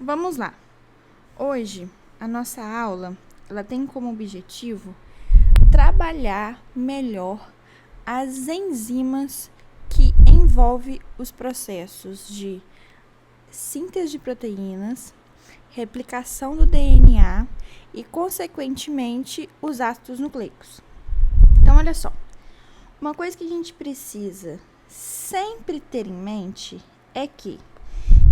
Vamos lá. Hoje, a nossa aula, ela tem como objetivo trabalhar melhor as enzimas que envolvem os processos de síntese de proteínas, replicação do DNA e, consequentemente, os ácidos nucleicos. Então, olha só. Uma coisa que a gente precisa sempre ter em mente é que,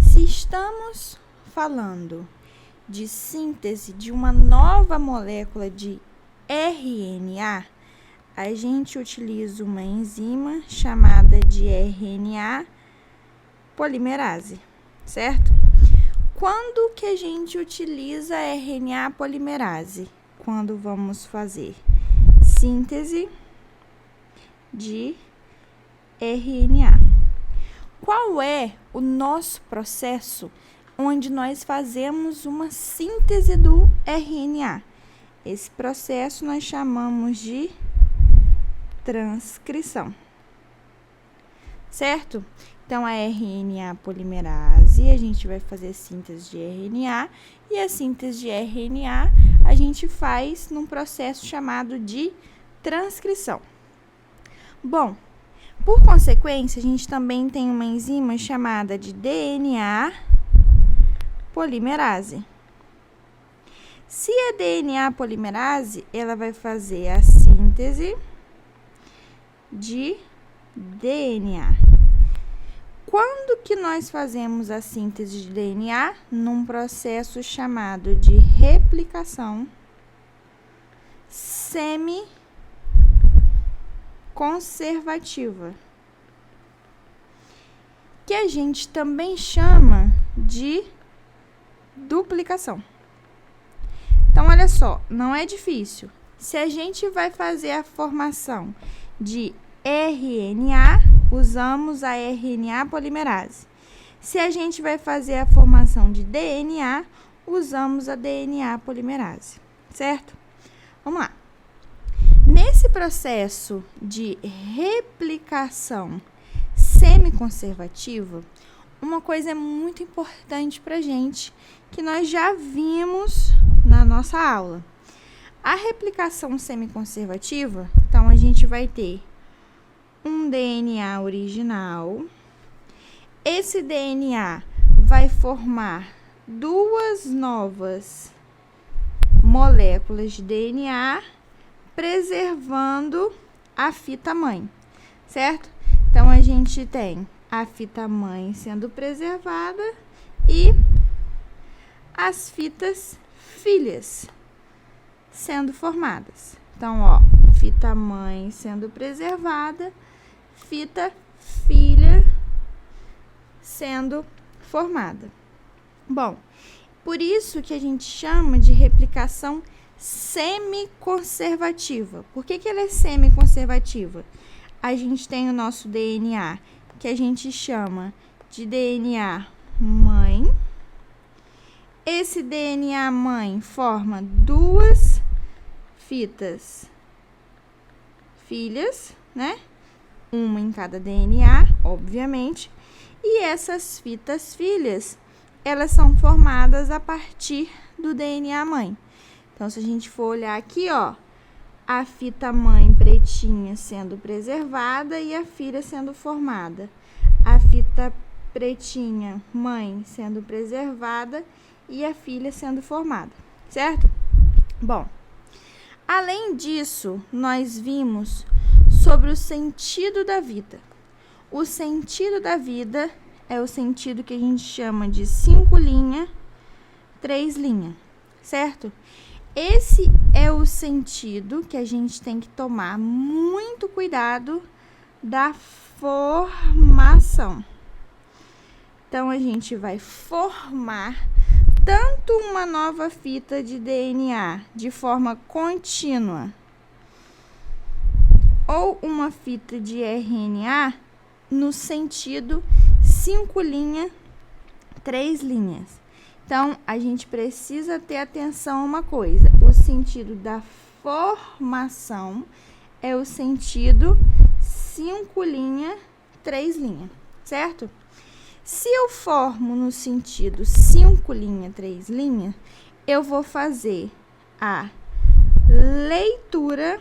se estamos falando de síntese de uma nova molécula de RNA, a gente utiliza uma enzima chamada de RNA polimerase, certo? Quando que a gente utiliza a RNA polimerase? Quando vamos fazer síntese de RNA. Qual é o nosso processo onde nós fazemos uma síntese do RNA? Esse processo nós chamamos de transcrição, certo? Então, a RNA polimerase, a gente vai fazer síntese de RNA, e a síntese de RNA a gente faz num processo chamado de transcrição. Bom, por consequência, a gente também tem uma enzima chamada de DNA polimerase. Se é DNA polimerase, ela vai fazer a síntese de DNA. Quando que nós fazemos a síntese de DNA? Num processo chamado de replicação semi-conservativa, que a gente também chama de duplicação. Então, olha só, não é difícil. Se a gente vai fazer a formação de RNA, usamos a RNA polimerase. Se a gente vai fazer a formação de DNA, usamos a DNA polimerase, certo? Vamos lá. Nesse processo de replicação semi-conservativa, uma coisa é muito importante para a gente, que nós já vimos na nossa aula. A replicação semi-conservativa, então, a gente vai ter um DNA original. Esse DNA vai formar duas novas moléculas de DNA, preservando a fita mãe, certo? Então, a gente tem a fita mãe sendo preservada e as fitas filhas sendo formadas. Então, ó, fita mãe sendo preservada, fita filha sendo formada. Bom, por isso que a gente chama de replicação semi-conservativa. Por que ela é semi-conservativa? A gente tem o nosso DNA, que a gente chama de DNA mãe. Esse DNA mãe forma duas fitas filhas, né? Uma em cada DNA, obviamente. E essas fitas filhas, elas são formadas a partir do DNA mãe. Então, se a gente for olhar aqui, ó, a fita mãe pretinha sendo preservada e a filha sendo formada. A fita pretinha mãe sendo preservada e a filha sendo formada, certo? Bom, além disso, nós vimos sobre o sentido da vida. O sentido da vida é o sentido que a gente chama de 5 linha, 3 linha, certo? Esse é o sentido que a gente tem que tomar muito cuidado da formação. Então, a gente vai formar tanto uma nova fita de DNA de forma contínua ou uma fita de RNA no sentido 5 linha, 3 linhas. Então, a gente precisa ter atenção a uma coisa. O sentido da formação é o sentido 5 linha, 3 linha, certo? Se eu formo no sentido 5', 3', eu vou fazer a leitura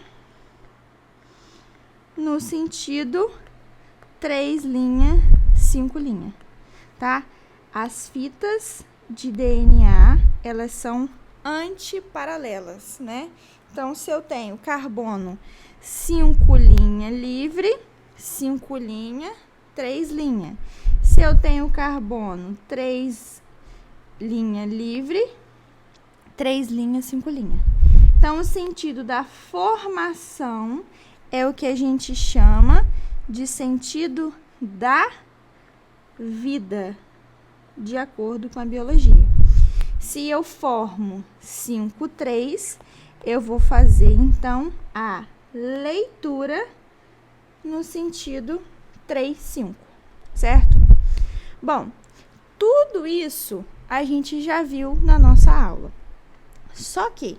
no sentido 3', 5', tá? As fitas de DNA, elas são antiparalelas, né? Então, se eu tenho carbono 5' livre, 5', 3'. Se eu tenho carbono 3' livre, 3', 5'. Então, o sentido da formação é o que a gente chama de sentido da vida, de acordo com a biologia. Se eu formo 5', 3, eu vou fazer, então, a leitura no sentido 3', 5, certo? Bom, tudo isso a gente já viu na nossa aula. Só que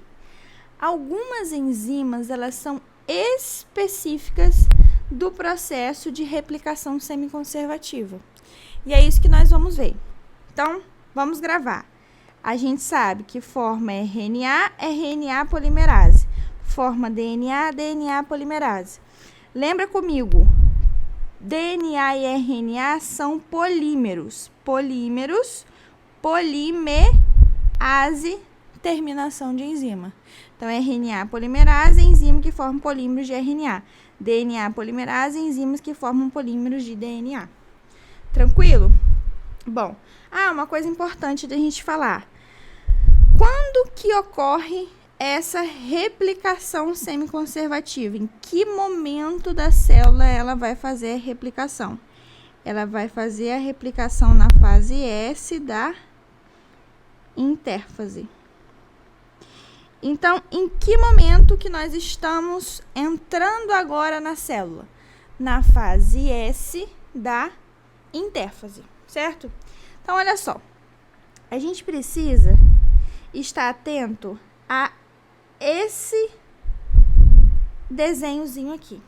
algumas enzimas, elas são específicas do processo de replicação semiconservativa. E é isso que nós vamos ver. Então, vamos gravar. A gente sabe que forma RNA, RNA polimerase. Forma DNA, DNA polimerase. Lembra comigo, DNA e RNA são polímeros. Polímeros, polimerase, terminação de enzima. Então, RNA polimerase, enzima que forma polímeros de RNA. DNA polimerase, enzimas que formam polímeros de DNA. Tranquilo? Bom, uma coisa importante da gente falar. Quando que ocorre essa replicação semiconservativa? Em que momento da célula ela vai fazer a replicação? Ela vai fazer a replicação na fase S da intérfase. Então, em que momento que nós estamos entrando agora na célula? Na fase S da intérfase, certo? Então, olha só. A gente precisa estar atento a esse desenhozinho aqui,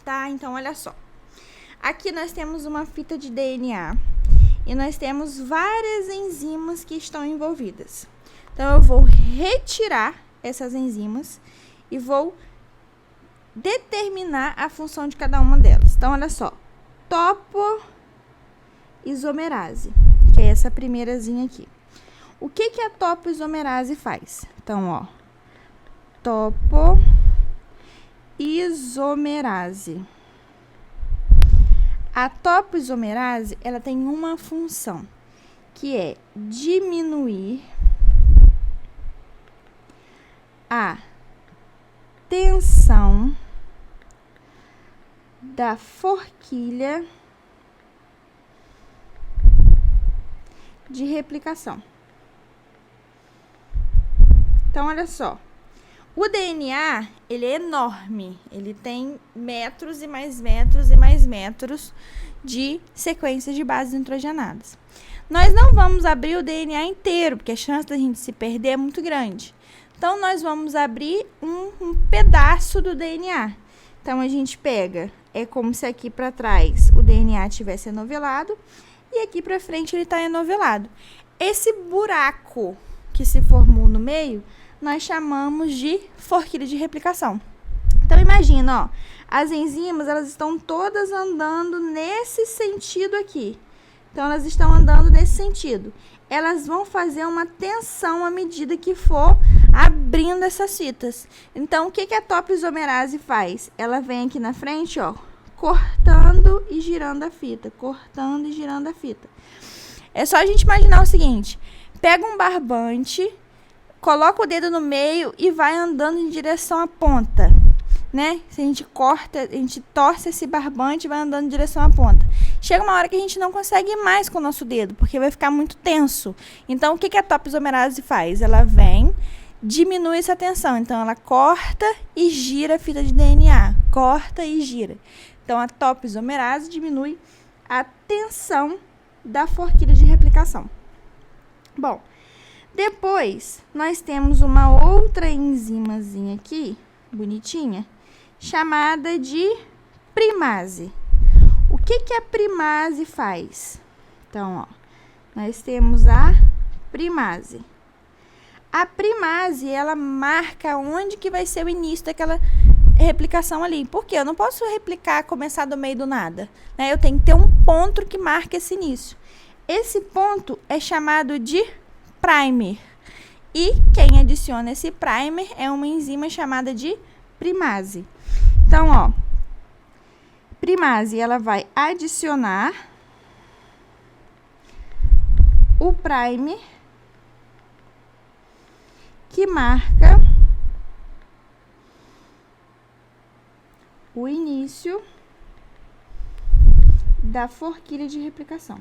tá? Então, olha só. Aqui nós temos uma fita de DNA e nós temos várias enzimas que estão envolvidas. Então, eu vou retirar essas enzimas e vou determinar a função de cada uma delas. Então, olha só. Topoisomerase, que é essa primeirazinha aqui. O que que a topoisomerase faz? Então, ó, topoisomerase. A topoisomerase, ela tem uma função, que é diminuir a tensão da forquilha de replicação. Então, olha só. O DNA, ele é enorme. Ele tem metros e mais metros e mais metros de sequências de bases nitrogenadas. Nós não vamos abrir o DNA inteiro, porque a chance da gente se perder é muito grande. Então, nós vamos abrir um pedaço do DNA. Então, a gente pega, é como se aqui para trás o DNA tivesse enovelado e aqui para frente ele está enovelado. Esse buraco que se formou no meio, nós chamamos de forquilha de replicação. Então, imagina, ó, as enzimas, elas estão todas andando nesse sentido aqui. Então, elas estão andando nesse sentido. Elas vão fazer uma tensão à medida que for abrindo essas fitas. Então, o que que a topoisomerase faz? Ela vem aqui na frente, ó, cortando e girando a fita, cortando e girando a fita. É só a gente imaginar o seguinte: pega um barbante, coloca o dedo no meio e vai andando em direção à ponta, né? Se a gente corta, a gente torce esse barbante e vai andando em direção à ponta. Chega uma hora que a gente não consegue ir mais com o nosso dedo, porque vai ficar muito tenso. Então, o que que a topoisomerase faz? Ela vem, diminui essa tensão. Então, ela corta e gira a fita de DNA. Corta e gira. Então, a topoisomerase diminui a tensão da forquilha de replicação. Bom, depois, nós temos uma outra enzimazinha aqui, bonitinha, chamada de primase. O que que a primase faz? Então, ó, nós temos a primase. A primase, ela marca onde que vai ser o início daquela replicação ali. Por quê? Eu não posso replicar, começar do meio do nada, né? Eu tenho que ter um ponto que marque esse início. Esse ponto é chamado de primer. E quem adiciona esse primer é uma enzima chamada de primase. Então, ó, primase, ela vai adicionar o primer que marca o início da forquilha de replicação.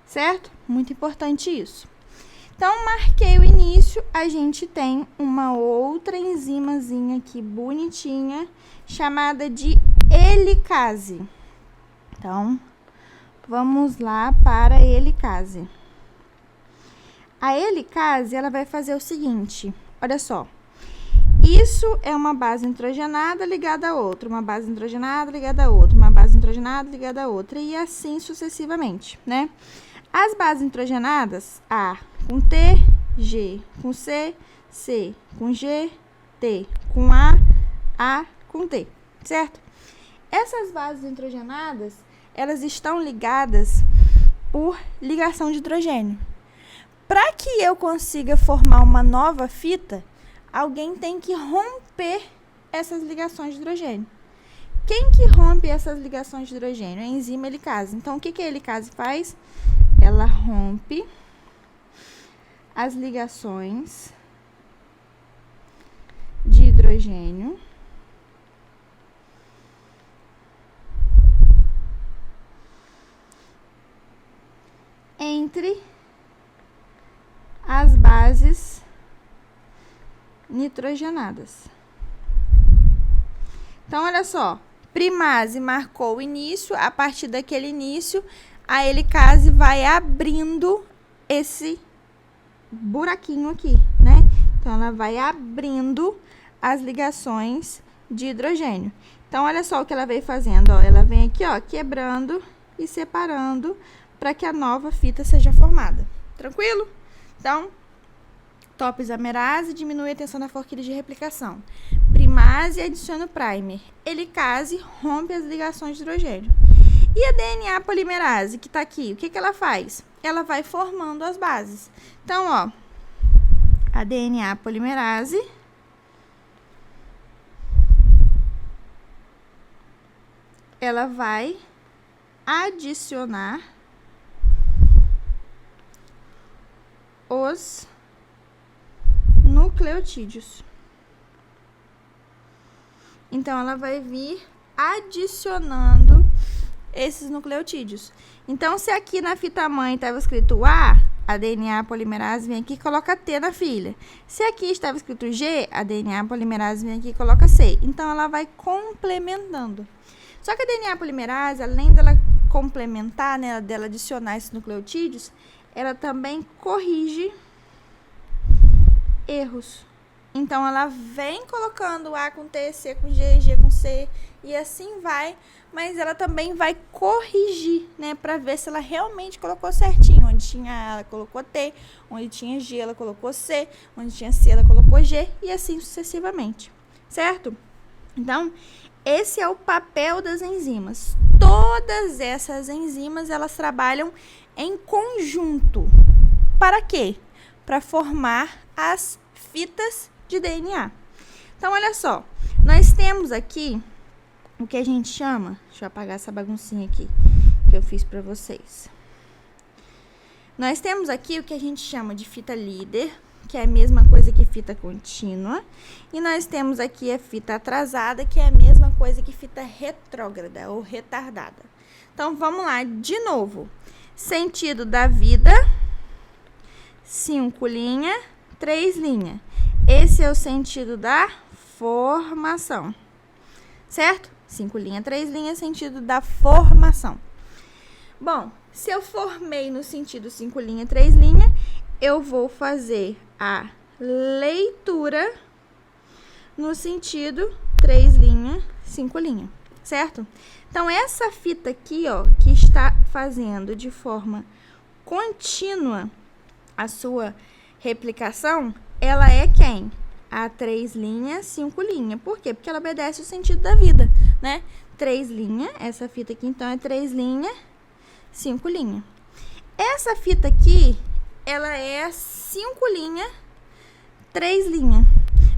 Certo? Muito importante isso. Então, marquei o início, a gente tem uma outra enzimazinha aqui bonitinha, chamada de helicase. Então, vamos lá para a helicase. A helicase, ela vai fazer o seguinte, olha só. Isso é uma base nitrogenada ligada a outra, uma base nitrogenada ligada a outra, uma base nitrogenada ligada a outra, e assim sucessivamente, né? As bases nitrogenadas, A com T, G com C, C com G, T com A com T, certo? Essas bases nitrogenadas, elas estão ligadas por ligação de hidrogênio. Para que eu consiga formar uma nova fita, alguém tem que romper essas ligações de hidrogênio. Quem que rompe essas ligações de hidrogênio? É a enzima helicase. Então, o que a helicase faz? Ela rompe as ligações de hidrogênio entre as bases nitrogenadas. Então, olha só, primase marcou o início, a partir daquele início, a helicase vai abrindo esse buraquinho aqui, né? Então, ela vai abrindo as ligações de hidrogênio. Então, olha só o que ela vem fazendo, ó. Ela vem aqui, ó, quebrando e separando para que a nova fita seja formada. Tranquilo? Então, topoisomerase diminui a tensão da forquilha de replicação. Primase adiciona o primer. Helicase rompe as ligações de hidrogênio. E a DNA polimerase, que está aqui, o que ela faz? Ela vai formando as bases. Então, ó, a DNA polimerase ela vai adicionar os nucleotídeos. Então, ela vai vir adicionando esses nucleotídeos. Então, se aqui na fita mãe estava escrito A DNA polimerase vem aqui e coloca T na filha. Se aqui estava escrito G, a DNA polimerase vem aqui e coloca C. Então, ela vai complementando. Só que a DNA polimerase, além dela complementar, né, dela adicionar esses nucleotídeos, ela também corrige erros. Então, ela vem colocando A com T, C com G, G com C, e assim vai, mas ela também vai corrigir, né, para ver se ela realmente colocou certinho. Onde tinha A, ela colocou T, onde tinha G, ela colocou C, onde tinha C, ela colocou G, e assim sucessivamente, certo? Então, esse é o papel das enzimas. Todas essas enzimas, elas trabalham em conjunto. Para quê? Para formar as fitas de DNA. Então, olha só, nós temos aqui o que a gente chama, deixa eu apagar essa baguncinha aqui que eu fiz para vocês. Nós temos aqui o que a gente chama de fita líder, que é a mesma coisa que fita contínua, e nós temos aqui a fita atrasada, que é a mesma coisa que fita retrógrada ou retardada. Então, vamos lá, de novo. Sentido da vida, 5 linhas, 3 linhas. Esse é o sentido da formação, certo? 5 linhas, 3 linhas, sentido da formação. Bom, se eu formei no sentido 5 linhas, 3 linhas, eu vou fazer a leitura no sentido 3 linha, 5 linha, certo? Então, essa fita aqui, ó, que está fazendo de forma contínua a sua replicação, ela é quem? A 3 linha, 5 linha. Por quê? Porque ela obedece o sentido da vida, né? 3 linha, essa fita aqui, então, é 3 linha, 5 linha. Essa fita aqui, ela é 5 linha, 3 linha.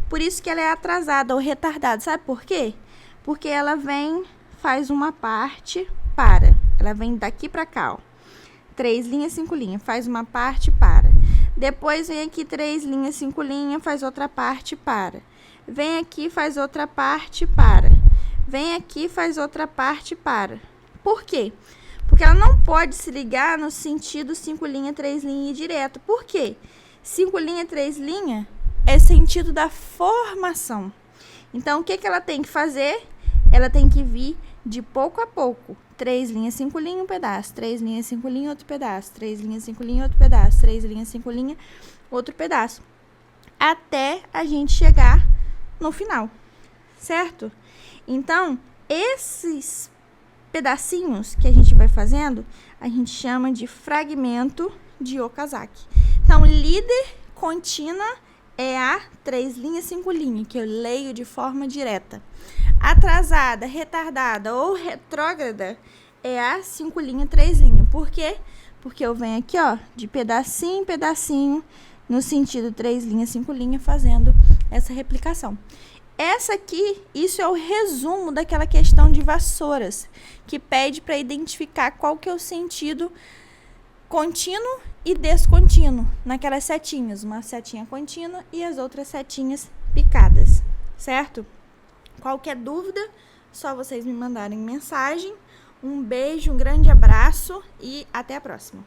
Por isso que ela é atrasada ou retardada. Sabe por quê? Porque ela vem, faz uma parte, para. Ela vem daqui pra cá, ó. 3 linhas, 5 linhas. Faz uma parte, para. Depois vem aqui 3 linhas, 5 linhas, faz outra parte, para. Vem aqui, faz outra parte, para. Vem aqui, faz outra parte, para. Por quê? Porque ela não pode se ligar no sentido 5 linha, 3 linha e direto. Por quê? 5 linha, 3 linha é sentido da formação. Então, o que ela tem que fazer? Ela tem que vir de pouco a pouco. 3 linhas, 5 linhas, um pedaço. 3 linhas, 5 linhas, outro pedaço. 3 linhas, 5 linhas, outro pedaço. 3 linhas, 5 linhas, outro pedaço. Até a gente chegar no final, certo? Então, esses pedacinhos que a gente vai fazendo, a gente chama de fragmento de Okazaki. Então, líder contínua é a 3 linhas, 5 linhas, que eu leio de forma direta. Atrasada, retardada ou retrógrada é a 5 linhas, 3 linhas. Por quê? Porque eu venho aqui, ó, de pedacinho em pedacinho, no sentido 3 linhas, 5 linhas, fazendo essa replicação. Essa aqui, isso é o resumo daquela questão de vassouras, que pede para identificar qual que é o sentido contínuo e descontínuo naquelas setinhas, uma setinha contínua e as outras setinhas picadas, certo? Qualquer dúvida, só vocês me mandarem mensagem. Um beijo, um grande abraço e até a próxima.